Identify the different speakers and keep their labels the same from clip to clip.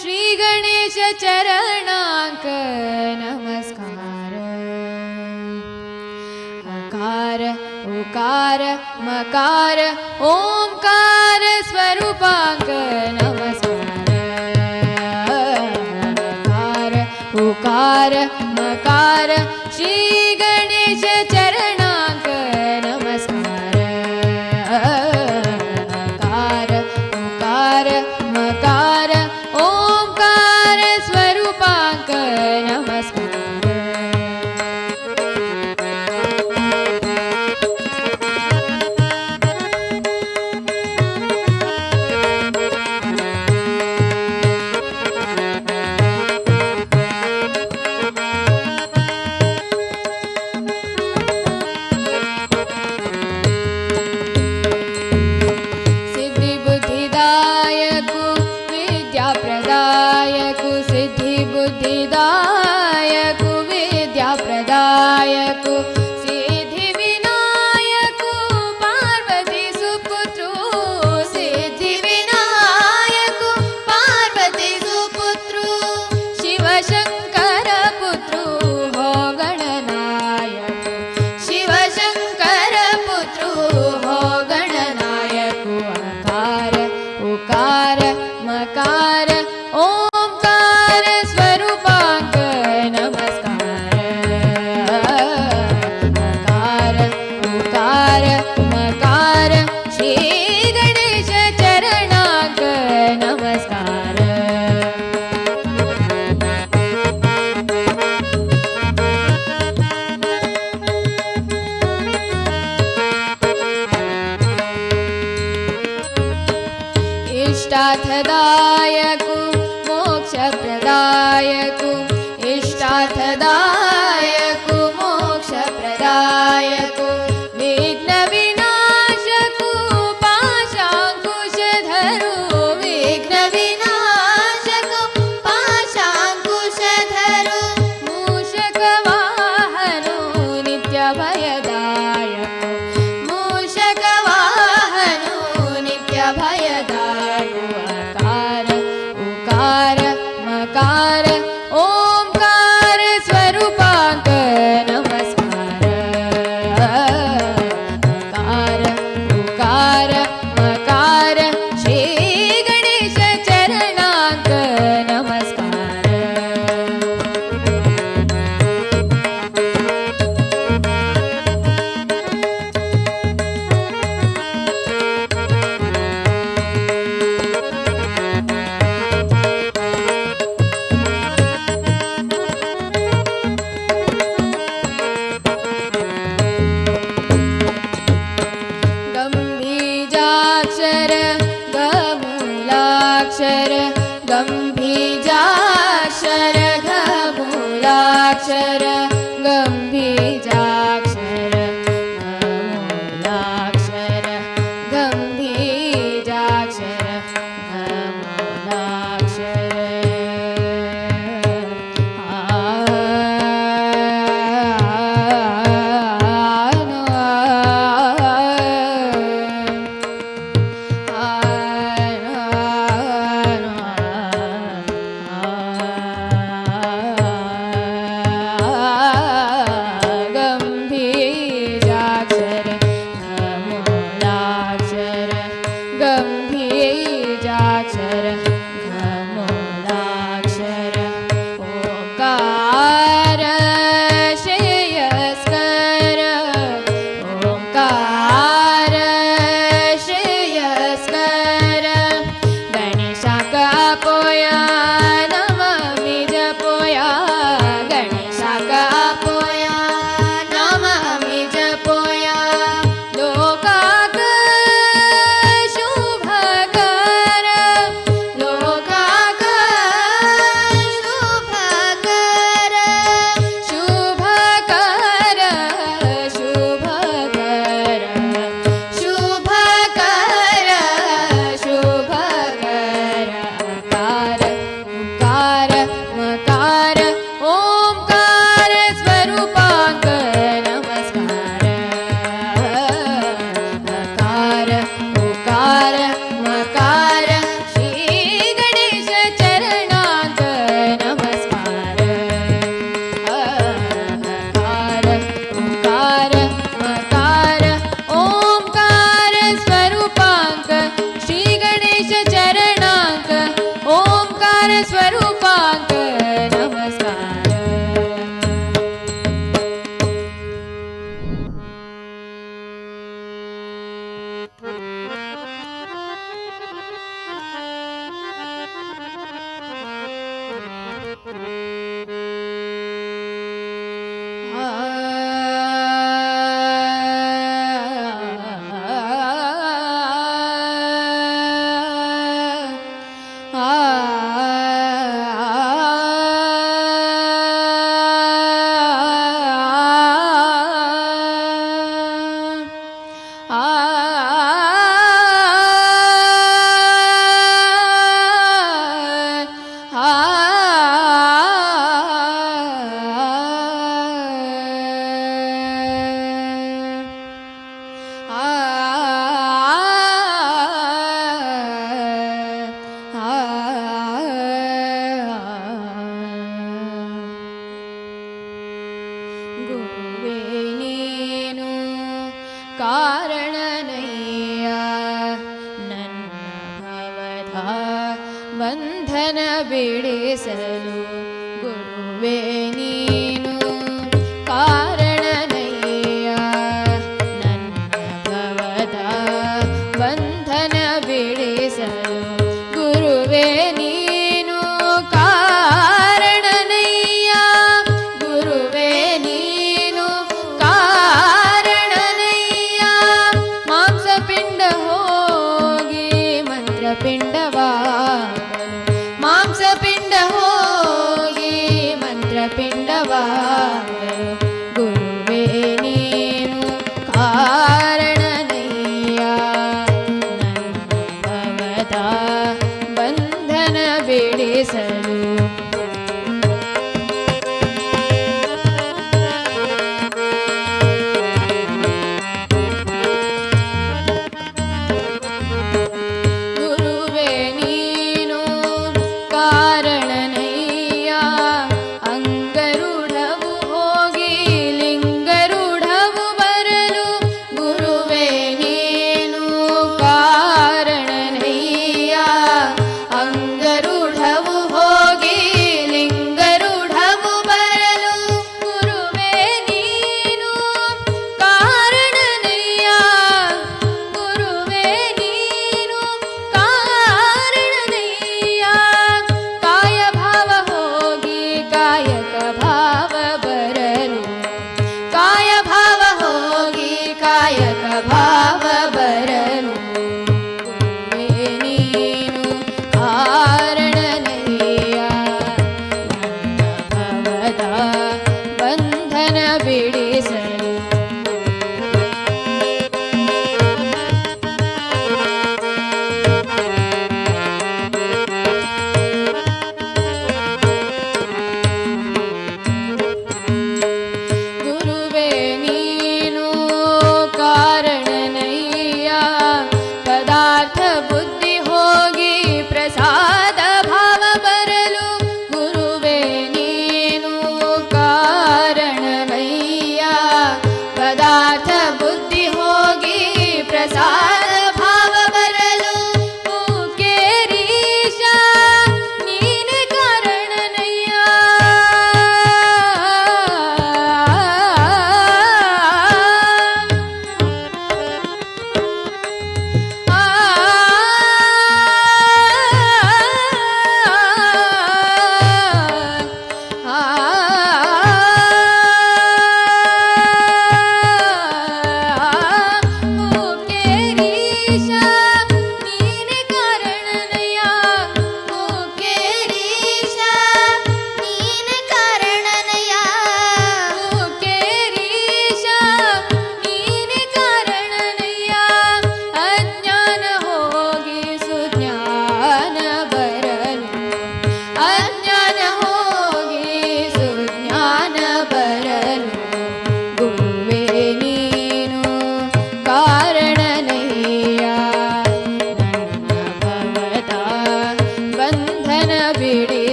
Speaker 1: ಶ್ರೀ ಗಣೇಶ ಚರಣಾಂಕ ನಮಸ್ಕಾರ. ಅಕಾರ ಉಕಾರ ಮಕಾರ ಓಂಕಾರ ಸ್ವರೂಪಾಂಕ ನಮಸ್ಕಾರ. ಅಕಾರ ಉಕಾರ ಮಕಾರ ಶ್ರೀ ಗಣೇಶ ಚರಣಾಂಕ ನಮಸ್ಕಾರ. ಅಕಾರ ಉಕಾರ ಮಕಾರ ಓಂಕಾರ ಸ್ವರೂಪಾಂಕ ನಮಸ್ಕಾರ. सिद्धिदायकु विद्याप्रदायकु सिद्धिविनायकु पार्वती सुपुत्रु. सिद्धिविनायकु पार्वती सुपुत्रु शिवशङ्कर पुत्रु हो गणनायकु. शिवशङ्कर पुत्रु हो गणनायकु. अकार उकार मकार ओंकार स्वरूपांक नमस्कार. अकार उकार मकार श्री गणेश चरणांक नमस्कार. इष्टार्थदायकु मोक्षप्रदायकु. इष्टार्थदायकु मोक्षप्रदायकु विघ्नविनाशकु पाशाङ्कुशधरु. विघ्नविनाशकु पाशाङ्कुशधरु मूषकवाहनो नित्यभयदायकु. मूषकवाहनो नित्यभयदायकु. अकार उकार मकार ओंकार स्वरूपांक नमस्कार. अकार उकार मकार श्री गणेश चरणांक नमस्कार. गम्भीजाक्षर गमूलाक्षर गम्भीजाक्षर गमूलाक्षर गम्भीजाक्षर गमूलाक्षर गम्भीजाक्षर गमूलाक्षर. ಸ್ವರೂಪಾಂತ ನಮಸ್ಕಾರ. ಗುರುವೇ ನೀನು ಕಾರಣನಯ್ಯ ನನ್ನ ಭವದ ಬಂಧನ ಬಿಡಿಸಲು. ಗುರುವೇ ನೀನು ಕಾರಣನಯ್ಯ ನನ್ನ ಭವದ ಬಂಧನ ಬಿಡಿಸಲು. ಗುರುವೇ ನೀನು ಕಾರಣನಯ್ಯ, ಗುರುವೇ ನೀನು ಕಾರಣನಯ್ಯ. ಮಾಂಸಪಿಂಡ ಹೋಗಿ ಮಂತ್ರಪಿಂಡವಾಗಲು, ಮಾಂಸಪಿಂಡ ಹೋಗಿ ಮಂತ್ರಪಿಂಡವಾಗಲು. ಗುರುವೇ ನೀನು ಕಾರಣನಯ್ಯ ನನ್ನ ಭವದ ಬಂಧನ ಬಿಡಿಸಲು. ಗುರುವೇ ನೀನು ಕಾರಣನಯ್ಯ ಅಂಗರೂಢವು ಹೋಗಿ ಲಿಂಗರೂಢವು ಬರಲು. ಗುರುವೇ ನೀನು ಕಾರಣನಯ್ಯ ಅಂಗರೂಢವು ಹೋಗಿ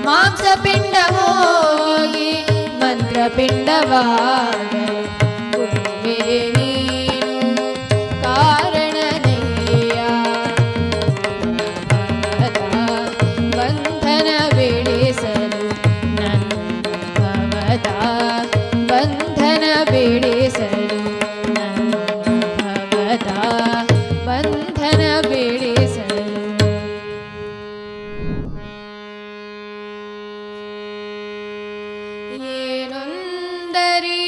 Speaker 1: ಮಾಂಸಪಿಂಡ ಹೋಗಿ ಮಂತ್ರಪಿಂಡವಾಗಲು ಗುರುವೇ ನೀನು ಕಾರಣನಯ್ಯ. ಬಂಧನ ಬಿಡಿಸಲು ನನ್ನ ಭವದ ಬಂಧನ ಬಿಡಿಸಲು ನನ್ನ ಭವದ ಬಂಧನ ಬಿಡಿಸಲು.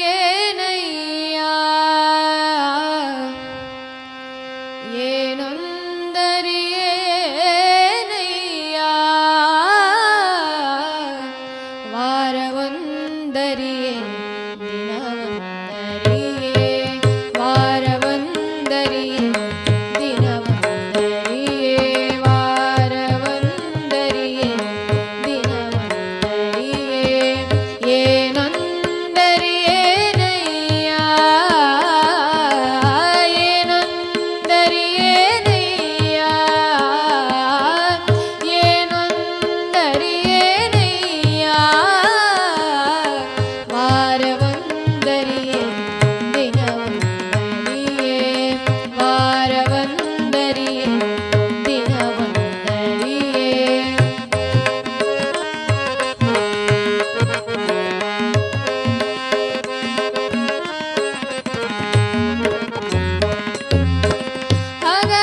Speaker 1: ಏನೊಂದರಿಯೇನಯ್ಯ ಏನೊಂದರಿಯೇನಯ್ಯ ವಾರವೊಂದರಿಯೇ ದಿನವೊಂದರಿಯೇ ವಾರವೊಂದರಿಯೇ ದಿನವೊಂದರಿಯೇ ವಾರವೊಂದರಿಯೇ ದಿನವೊಂದರಿಯೇ. ಏನೊಂದರಿಯೇನಯ್ಯ ಏನೊಂದರಿಯೇನಯ್ಯ ಏನೊಂದರಿಯೇನಯ್ಯ ವಾರವೊಂದರಿಯೇ ದಿನವೊಂದರಿಯೇ ವಾರವೊಂದರಿಯೇ ದಿನವೊಂದರಿಯೇ.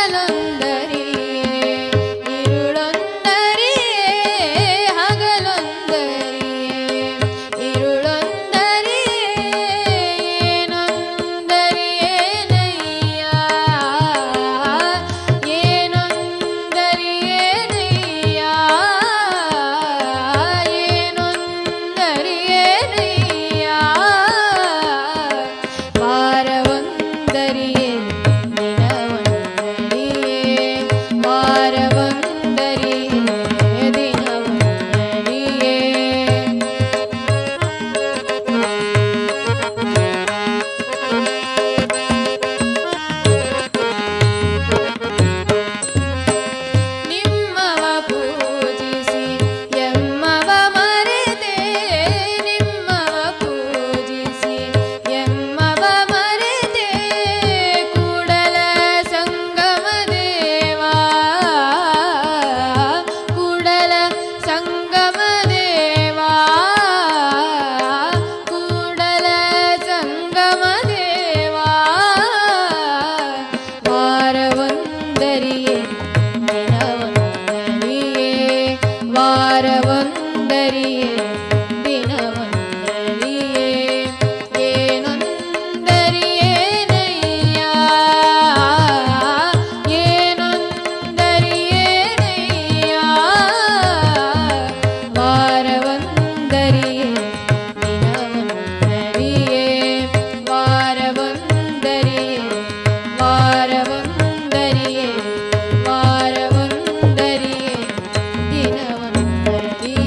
Speaker 1: ಹಗಲೊಂದರಿಯೇ ഇരുಳೊಂದರಿಯೇ ಹಗಲೊಂದರಿಯೇ ഇരുಳೊಂದರಿಯೇ ಏನೊಂದರಿಯೇನಯ್ಯ ಏನೊಂದರಿಯೇನಯ್ಯ ಏನೊಂದರಿಯೇನಯ್ಯ ವಾರವೊಂದರಿಯೇ ದಿನವೊಂದರಿಯೇ ವಾರವೊಂದರಿಯೇ ದಿನವೊಂದರಿಯೇ. ನಿಮ್ಮವ ಪೂಜಿಸಿ ಎಮ್ಮವ ಮರೆತೆ ನಿಮ್ಮವ ಪೂಜಿಸಿ ಎಮ್ಮವ ಮರೆತೆ ಕೂಡಲ ಸಂಗಮ ದೇವಾ ಕೂಡಲ ಸಂಗಮ ದೇವಾ ಕೂಡಲ ಸಂಗಮ ದೇವಾ ವಾರವೊಂದರಿಯೇ ದಿನವೊಂದರಿಯೇ ವಾರವೊಂದರಿಯೇ ದಿನವೊಂದರಿಯೇ. ಏನೊಂದರಿಯೇನಯ್ಯ ಏನೊಂದರಿಯೇನಯ್ಯ ವಾರವೊಂದರಿಯೇ ದಿನವೊಂದರಿಯೇ ವಾರವೊಂದರಿಯೇ ವಾರವೊಂದರಿಯೇ ವಾರವೊಂದರಿಯೇ ದಿನವೊಂದರಿಯೇ.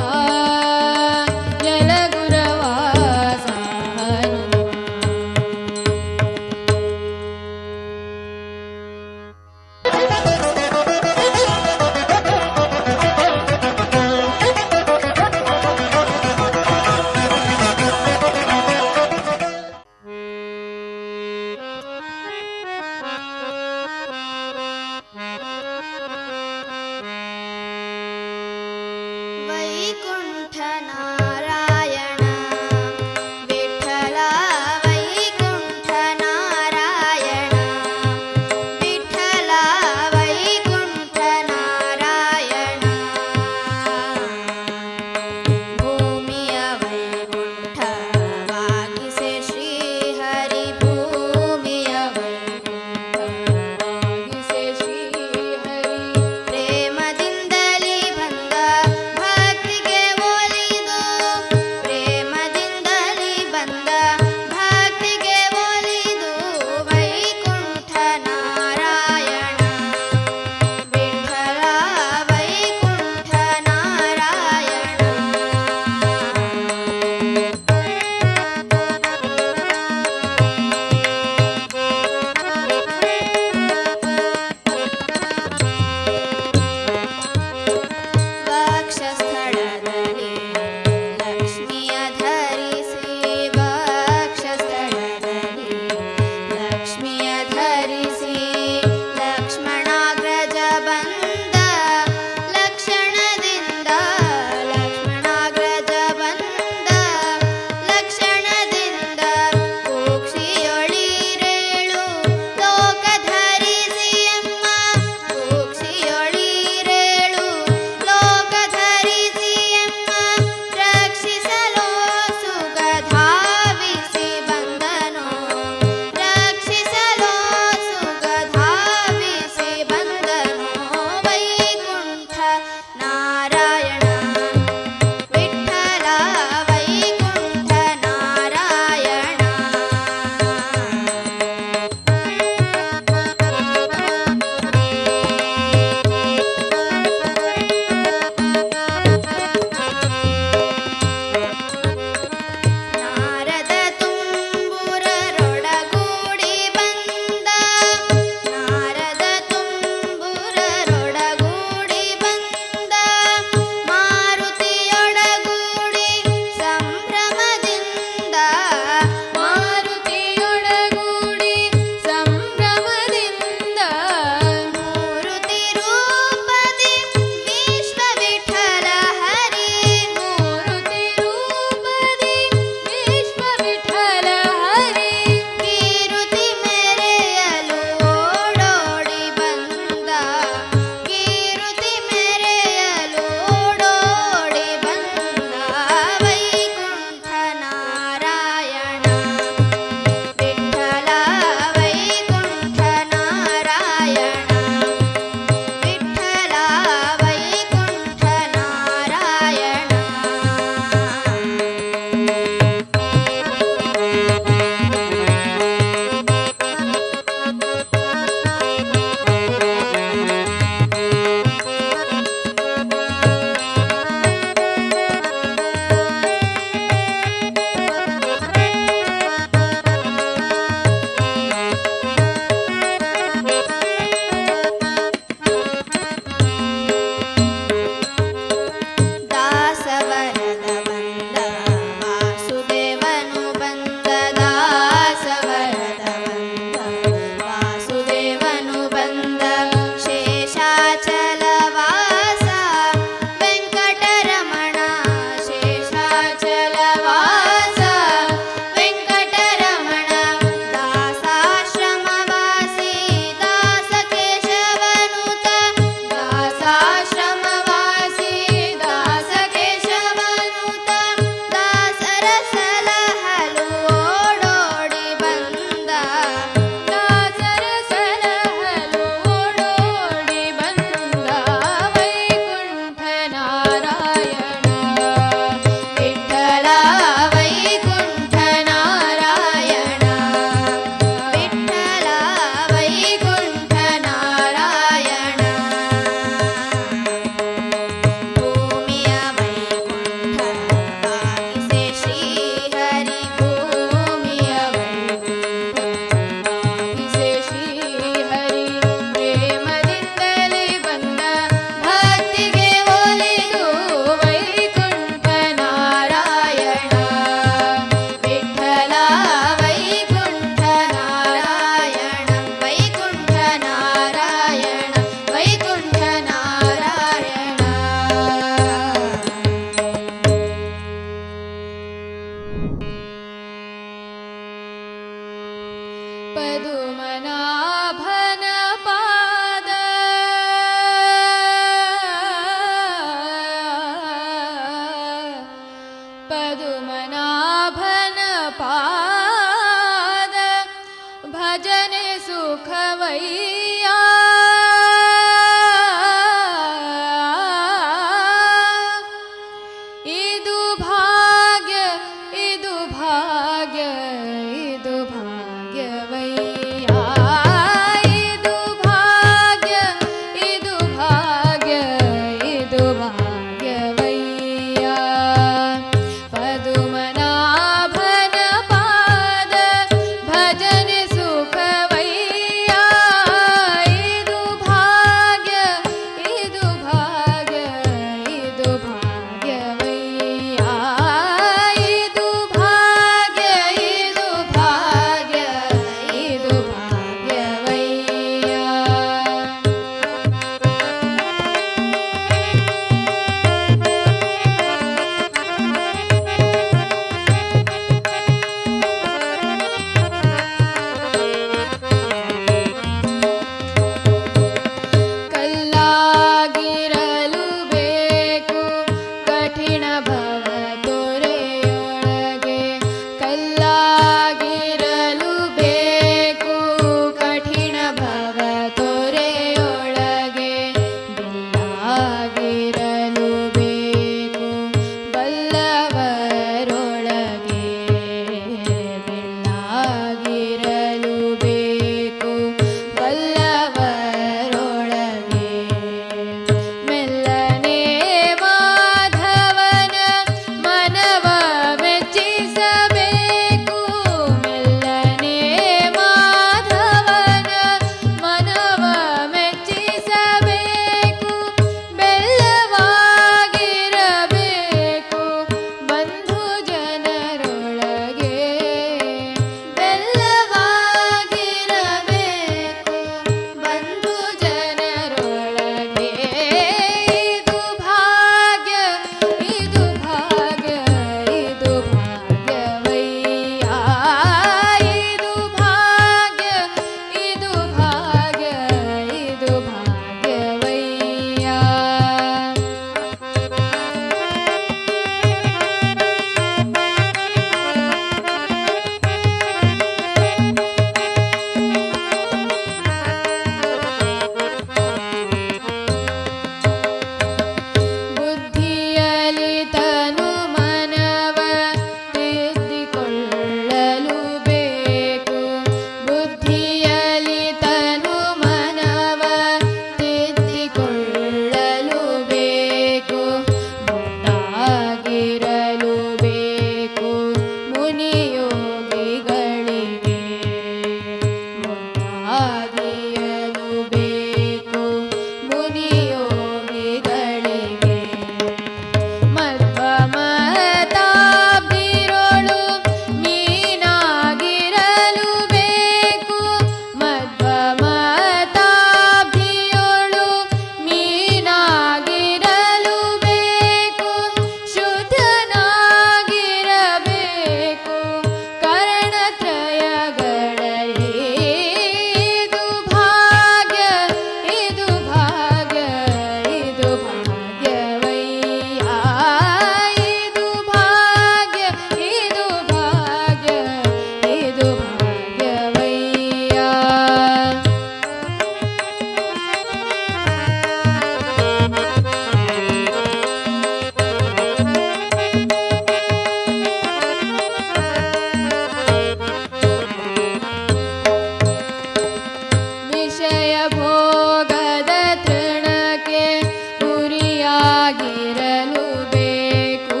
Speaker 1: ಬೇಕು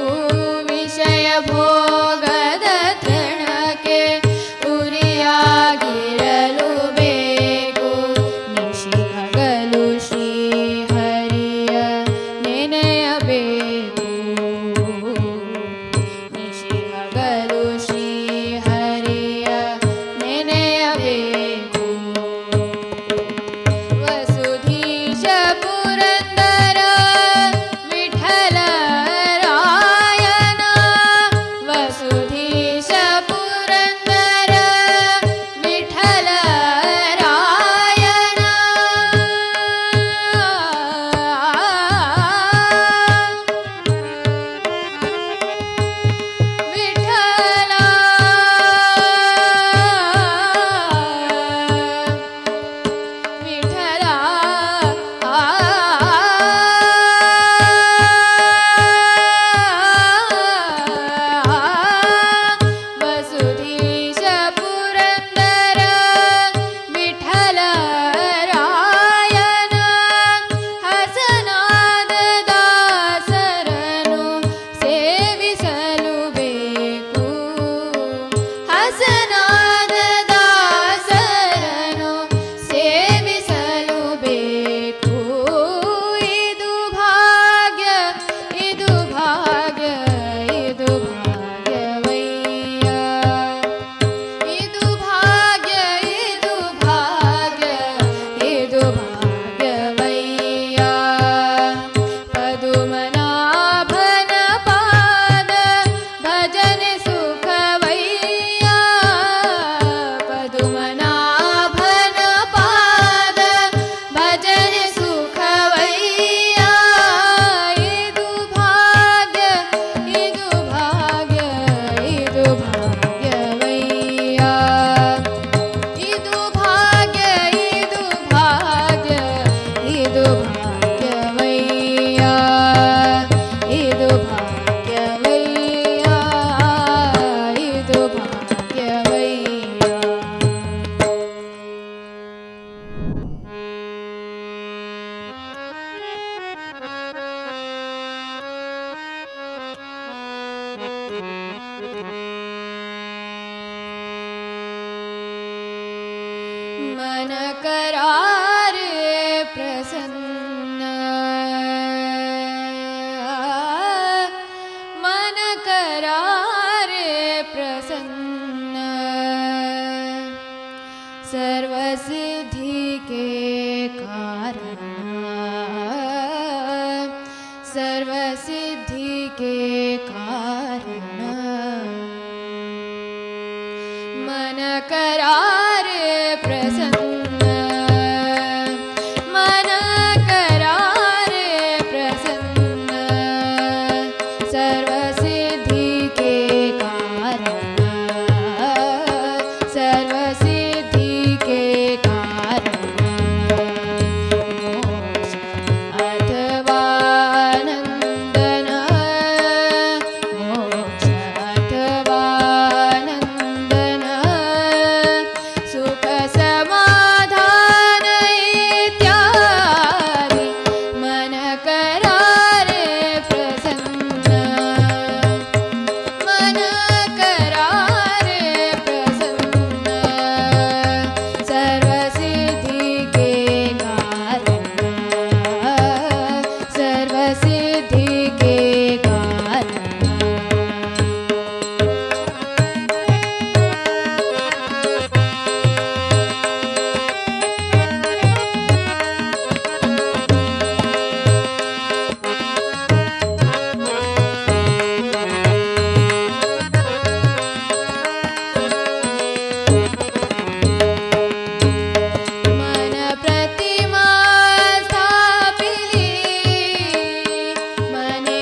Speaker 1: ವಿಷಯ ಭೋಗದ ತೃಣಕ್ಕೆ ಉರಿಯಾಗಿರಲು ಬೇಕು ನಿಶಿ ಹಗಲು ಶ್ರೀ ಹರಿಯ ನೆನೆಯಬೇಕು ನಿಶಿ ಹಗಲು ಶ್ರೀ ಹರಿಯ ನೆನೆಯಬೇಕು ವಸುಧೀಶ ಪುರಂದರ ವಿಠಲ ರಾಯನ ವಸುಧೀಶ ಪುರಂದರ ವಿಠಲ ರಾಯನ ವಿಠಲ ವಿಠಲ ವಸುಧೀಶ ಪುರಂದರ ವಿಠಲ ರಾಯನ ಹಸನಾದ ದಾಸರನು ಸೇವಿಸಲು ಬೇಕು ಹಸನಾದ ದಾಸರನು ಸೇವಿಸಲು ಬೇಕು ಇದು ಭಾಗ್ಯ ಇದು ಭಾಗ್ಯ ಇದು ಭಾಗ್ಯವಯ್ಯ ಇದು ಭಾಗ್ಯ ಇದು ಭಾಗ್ಯ ಇದು ಭಾಗ್ಯವಯ್ಯ ಪದುಮನಾಭನ ಪಾದ ಭಜನೆ ಸುಖವಯ್ಯ ಪದುಮನಾಭನ ಪಾದ ಭಜನೆ ಸುಖವಯ್ಯ ಇದು ಭಾಗ್ಯ ಇದು ಭಾಗ್ಯ ಇದು ಭಾಗ್ಯವಯ್ಯ ಇದು ಭಾಗ್ಯ ಇದು ಭಾಗ್ಯ ಇದು ಭಾಗ್ಯವಯ್ಯ ಇದು ಭಾಗ್ಯವಯ್ಯ ಇದು ಭಾಗ್ಯವಯ್ಯ मन करारे प्रसन्न मन करारे प्रसन्न सर्वसिद्धि के कारण सर्वसिद्धि के कारण मन करारे प्रसन्न मन करारे प्रसन्न सर्वसिद्धि के कारण सर्वसिद्धि के कारण मोक्ष अथवा नंदन मोक्ष अथवा नंदन सुख समाधान इत्यादि मन करारे प्रसन्न मन करारे प्रसन्न सर्वसिद्धि के कारण सर्वसिद्धि के कारण मन प्रतिमा स्थापिली मने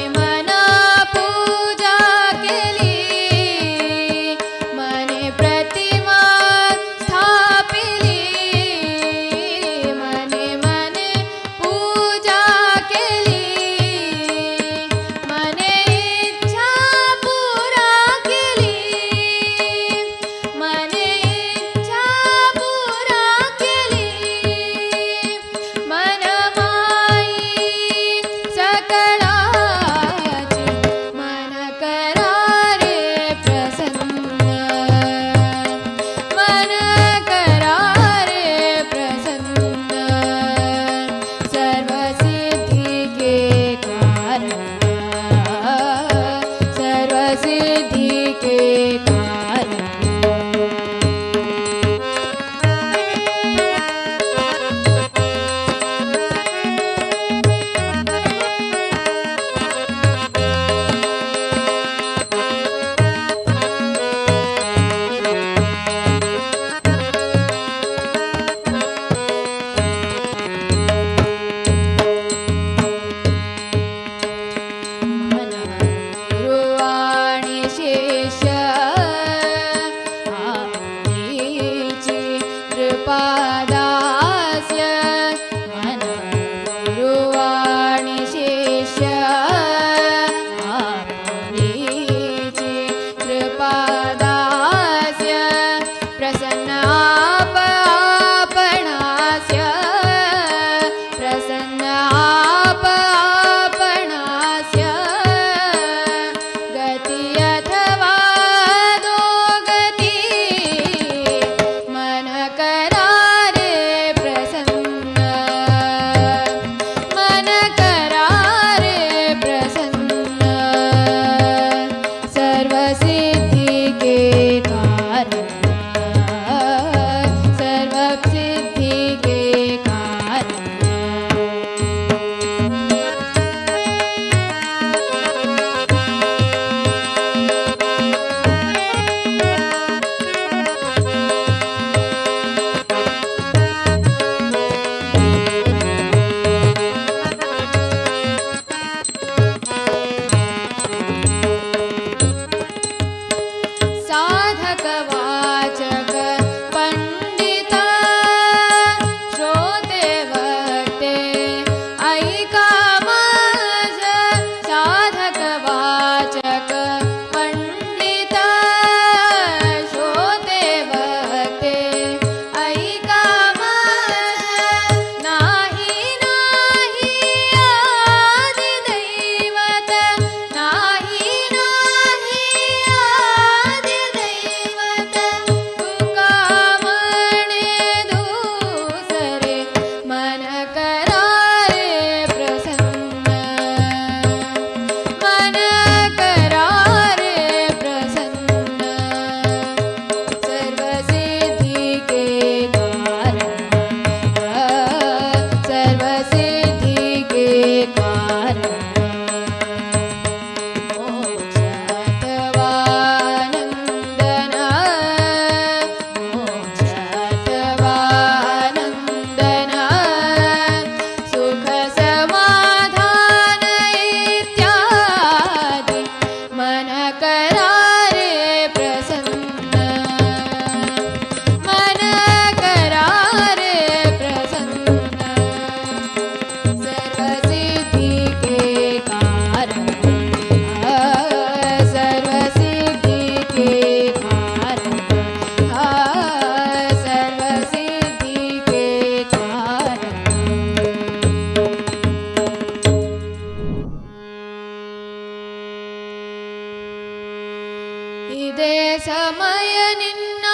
Speaker 1: ಇದೇ ಸಮಯ ನಿನ್ನ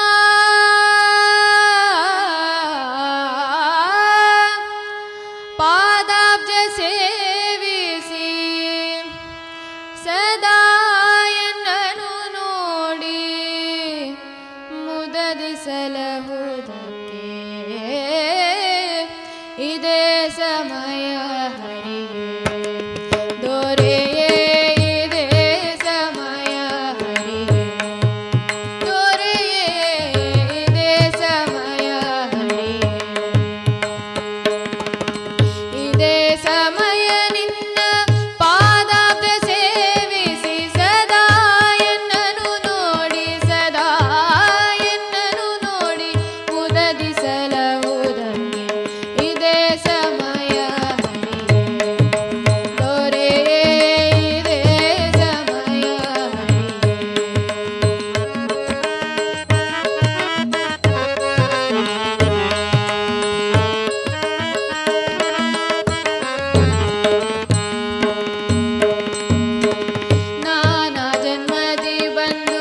Speaker 1: ಪಾದಾಬ್ಜ ಸೇವಿಸಿ ಸದಾ ಎನ್ನನು ನೋಡಿ ಮುದದಿ ಸಲಹುದಕ್ಕೆ ಇದೇ ಸಮಯ ಹರಿಗೆ ದೊರೆಯೇ ಇದೇ ಸಮಯ ಹರಿಗೆ ದೊರೆಯೇ ಇದೇ ಸಮಯ ಹರಿಗೆ ಇದೇ ಸಮಯ ನಿನ್ನ ಪಾದಾಬ್ಜ ಸೇವಿಸಿ ಸದಾ ಎನ್ನನು ನೋಡಿ ಸದಾ ಎನ್ನನು ನೋಡಿ ಮುದದಿ ಸಲಹುದಕ್ಕೆ ಇದೇ ಸಮಯ ಹರಿಗೆ ದೊರೆಯೇ ಇದೇ ಸಮಯ ಹರಿಗೆ ನಾನಾ ಜನ್ಮದಿ ಬಂದು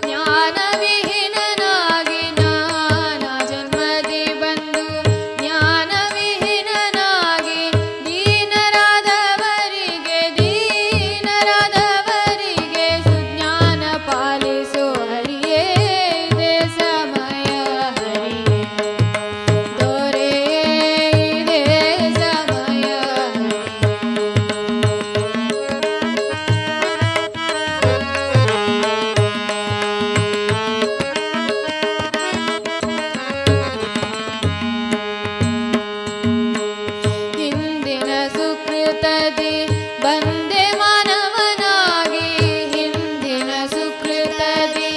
Speaker 1: ಜ್ಞಾನವಿಹೀನನಾಗಿ ನಾನಾ ಜನ್ಮದಿ ಬಂದು ಜ್ಞಾನವಿಹೀನನಾಗಿ ದೀನರಾದವರಿಗೆ ಸುಜ್ಞಾನ ಪಾಲಿಸೋ ಹರಿಯೇ ಇದೇ ಸಮಯ ಹರಿಗೆ ದೊರೆಯೇ ಇದೇ ಸಮಯ ಹಿಂದಿನ ಸುಕೃತದಿ ಬಂದೆ ಮಾನವನಾಗಿ ಹಿಂದಿನ ಸುಕೃತದಿ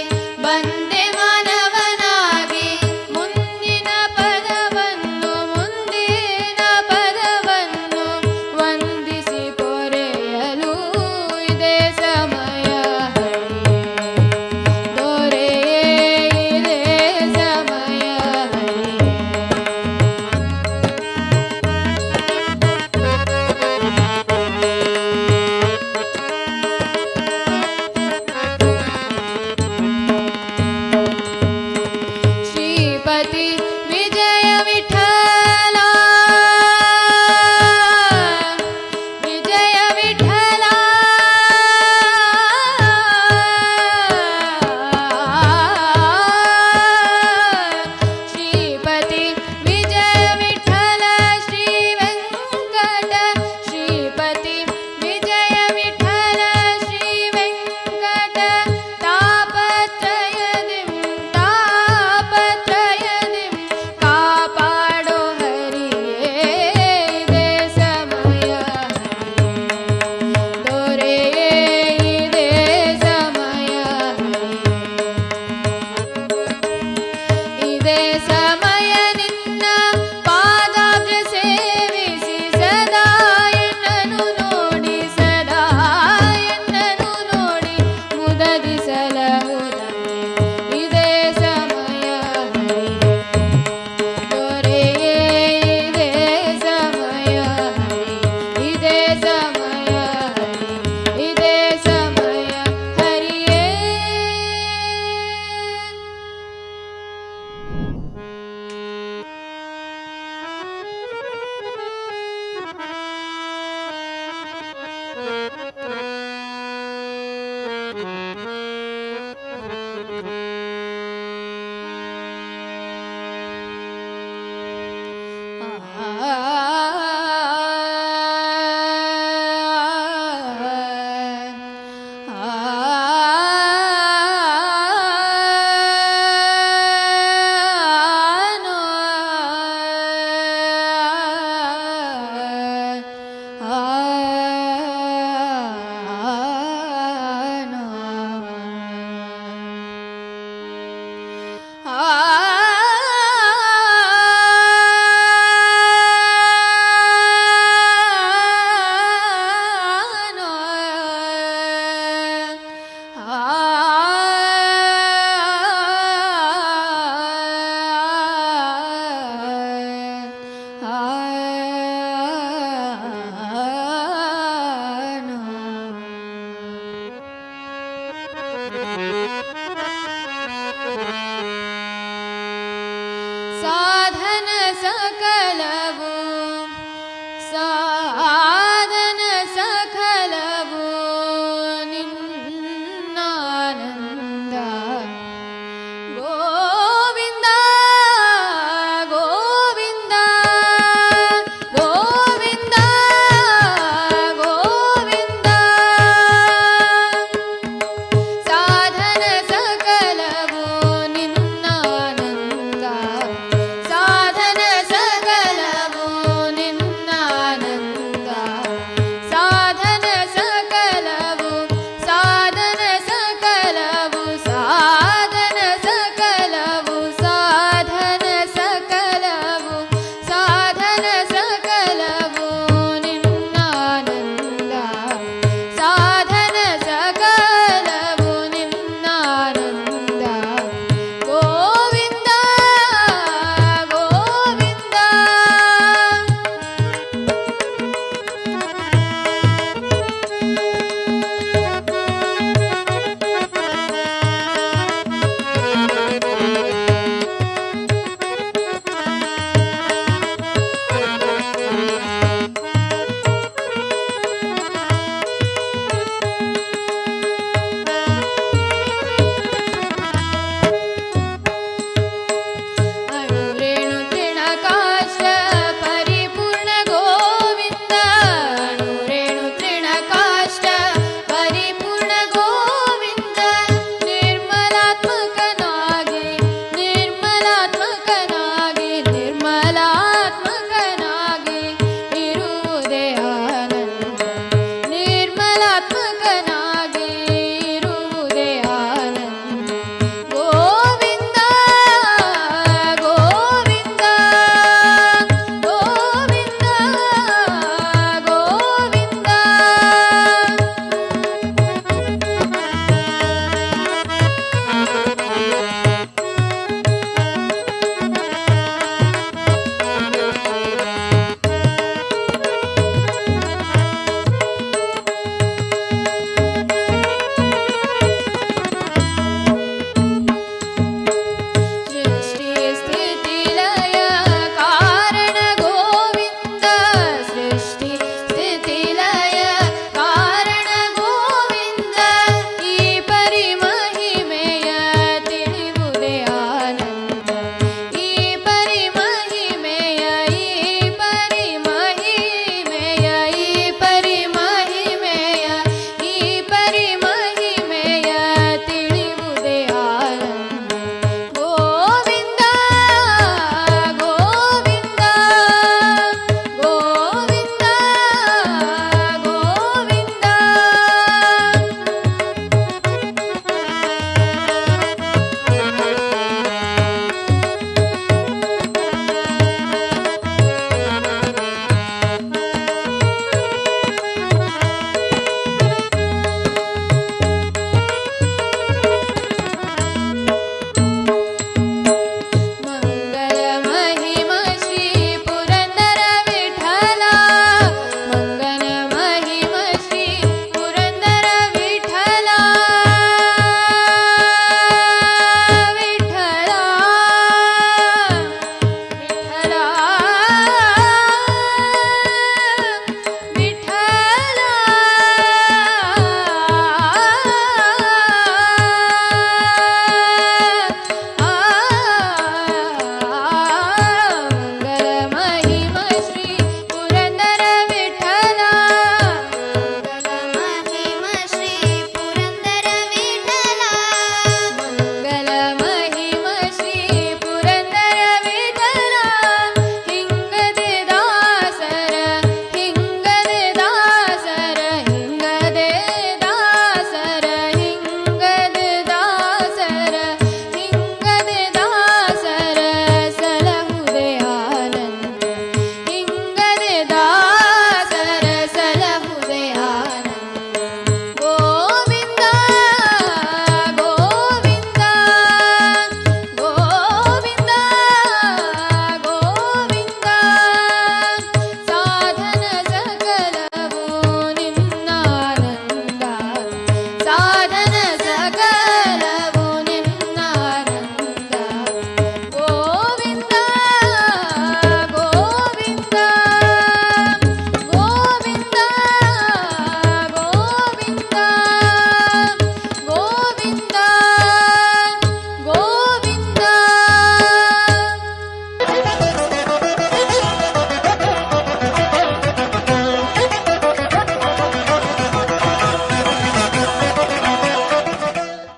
Speaker 1: ಬಂದೆ ಮಾನವನಾಗಿ ಮುಂದಿನ ಪದವನ್ನು ವಂದಿಸಿ ಪೊರೆಯಲು ಇದೇ ಸಮಯ ಹರಿಗೆ ದೊರೆಯೇ ಇದೇ ಸಮಯ ಹರಿಗೆ ಶ್ರೀಪತಿ ವಿಜಯ ವಿಠಲ ವಿಜಯ ವಿಠಲ ಶ್ರೀಪತಿ ವಿಜಯ ವಿಠಲ ಶ್ರೀ ವೆಂಕಟ ಶ್ರೀಪತಿ ವಿಜಯ ವಿಠಲ ಶ್ರೀ ವೆಂಕಟ ತಾಪತ್ರಯದಿಂ ಕಾಪಾಡೋ ಹರಿಯೇ ಇದೇ ಸಮಯ ಹರಿಗೆ ದೊರೆಯೇ ಇದೇ ಸಮಯ ಹರಿಗೆ ಇದೇ ಸಮಯ ನಿನ್ನ ಪಾದಾಬ್ಜ ಸೇವಿಸಿ ಸದಾ ಎನ್ನನು ನೋಡಿ ಸದಾ ಎನ್ನನು ನೋಡಿ ಮುದದಿ ಸಲಹುದಕ್ಕೆ ಇದೇ ಸಮಯ ಹರಿಗೆ ದೊರೆಯೇ ಇದೇ ಸಮಯ ಹರಿಗೆ ಇದೇ ಸಮಯ ಹರಿಗೆ ಇದೇ ಸಮಯ ಹರಿಯೇ ಸಕಲವು ಸಾಧನ ಸಕಲವು ನಿನ್ನಾನಂದ ಗೋವಿಂದ ಗೋವಿಂದ ಗೋವಿಂದ ಗೋವಿಂದ ಸಾಧನ ಸಕಲವು ನಿನ್ನಾನಂದ ಸಾಧನ ಸಕಲವು ನಿನ್ನಾನಂದ ಸಾಧನ ಸಕಲವು ಸಾಧನ ಸಕಲವು ಸಾಧನ ಸಕಲವು ಸಾಧನ ಸಕಲವು ಸಾಧನ ಸಕಲವು ನಿನ್ನಾನಂದ ಸಾಧನ ಸಕಲವು ನಿನ್ನಾನಂದ ಗೋವಿಂದ ಗೋವಿಂದ ಅಣುರೇಣು ತೃಣಕಾಷ್ಟ ಪರಿಪೂರ್ಣ ಗೋವಿಂದ ಅಣುರೇಣು ತೃಣಕಾಷ್ಟ ಪರಿಪೂರ್ಣ ಗೋವಿಂದ ನಿರ್ಮಲಾತ್ಮಕನಾಗಿ ನಿರ್ಮಲಾತ್ಮಕನಾಗಿ ನಿರ್ಮಲಾತ್ಮಕನಾಗಿ ಇರುವುದೇ ಆನಂದ ನಿರ್ಮಲಾತ್ಮಕನಾಗಿ